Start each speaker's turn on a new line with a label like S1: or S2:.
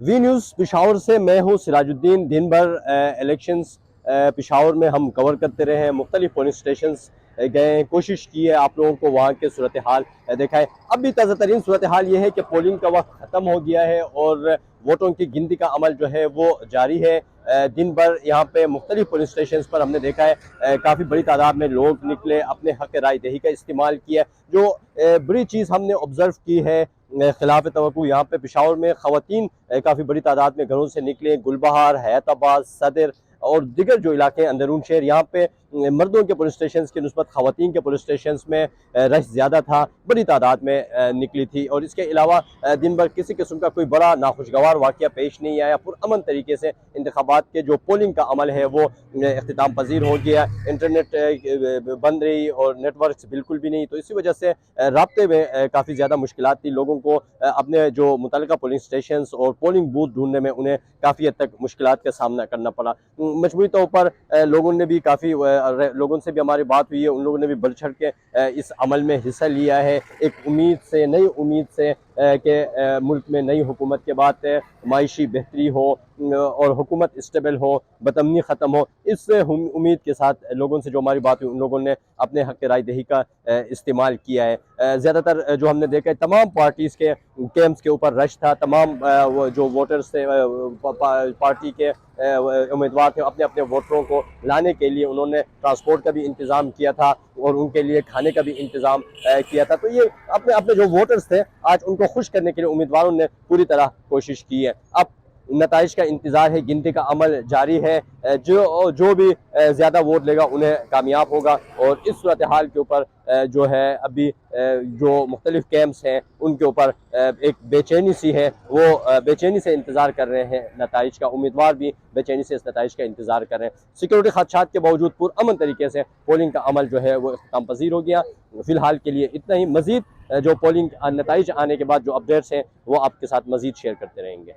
S1: V news Peshawar से मैं हूँ सिराजुद्दीन। दिन भर इलेक्शंस पिशावर में हम कवर करते रहे हैं, मुख्तलिफ पोलिंग स्टेशंस गए, कोशिश की है आप लोगों को वहाँ के सूरत हाल दिखाएं। अभी ताज़ा तरीन सूरत हाल ये है कि पोलिंग का वक्त ख़त्म हो गया है और वोटों की गिनती का अमल जो है वो जारी है। दिन भर यहाँ पे मुख्तलिफ पोलिंग स्टेशन पर हमने देखा है काफ़ी बड़ी तादाद में लोग निकले, अपने हक़ राय दही का इस्तेमाल किया। जो बड़ी चीज़ हमने ऑब्ज़र्व की है खिलाफ तवक्कुह यहाँ पे पिशावर में ख़वातीन काफ़ी बड़ी तादाद में घरों से निकले। गुलबहार, हैदराबाद, सदर और दिगर जो इलाके अंदरून शहर, यहाँ पे मर्दों के पुलिस स्टेशन की निस्बत ख़वातीन के पुलिस स्टेशन में रश ज़्यादा था, बड़ी तादाद में निकली थी। और इसके अलावा दिन भर किसी किस्म का कोई बड़ा नाखुशगवार वाक़या पेश नहीं आया। पुरअमन तरीके से इंतखाबात के जो पोलिंग का अमल है वो इख्तिताम पजीर हो गया। इंटरनेट बंद रही और नेटवर्क बिल्कुल भी नहीं, तो इसी वजह से राब्ते में काफ़ी ज़्यादा मुश्किलात थी। लोगों को अपने जो मुतल्लिका पोलिंग स्टेशन और पोलिंग बूथ ढूंढने में उन्हें काफ़ी हद तक मुश्किलात का सामना करना पड़ा। मजबूरी तौर पर लोगों ने भी काफ़ी लोगों से भी हमारी बात हुई है, उन लोगों ने भी बढ़ चढ़ के इस अमल में हिस्सा लिया है। एक उम्मीद से, नई उम्मीद से कि मुल्क में नई हुकूमत के बाद माइशी बेहतरी हो और हुकूमत स्टेबल हो, बदअमनी ख़त्म हो, इस उम्मीद के साथ लोगों से जो हमारी बात हुई उन लोगों ने अपने हक़ राय दही का इस्तेमाल किया है। ज़्यादातर जो हमने देखा है तमाम पार्टीज़ के कैंप्स के ऊपर रश था। तमाम जो वोटर्स थे पार्टी के उम्मीदवार थे, अपने अपने वोटरों को लाने के लिए उन्होंने ट्रांसपोर्ट का भी इंतज़ाम किया था और उनके लिए खाने का भी इंतज़ाम किया था। तो ये अपने अपने जो वोटर्स थे आज उनको खुश करने के लिए उम्मीदवारों ने पूरी तरह कोशिश की है। अब नताइज का इंतज़ार है, गिनती का अमल जारी है। जो भी ज़्यादा वोट लेगा उन्हें कामयाब होगा। और इस सूरत हाल के ऊपर जो है अभी जो मुख्तलिफ कैंप्स हैं उनके ऊपर एक बेचैनी सी है, वो बेचैनी से इंतज़ार कर रहे हैं नताइज का। उम्मीदवार भी बेचैनी से इस नताइज का इंतज़ार कर रहे हैं। सिक्योरिटी खदशात के बावजूद पुरअमन तरीके से पोलिंग का अमल जो है वो इख्तिताम पजीर हो गया। फ़िलहाल के लिए इतना ही। मज़ीद जो पोलिंग नताइज आने के बाद जो अपडेट्स हैं वो आपके साथ मज़ीद शेयर करते रहेंगे।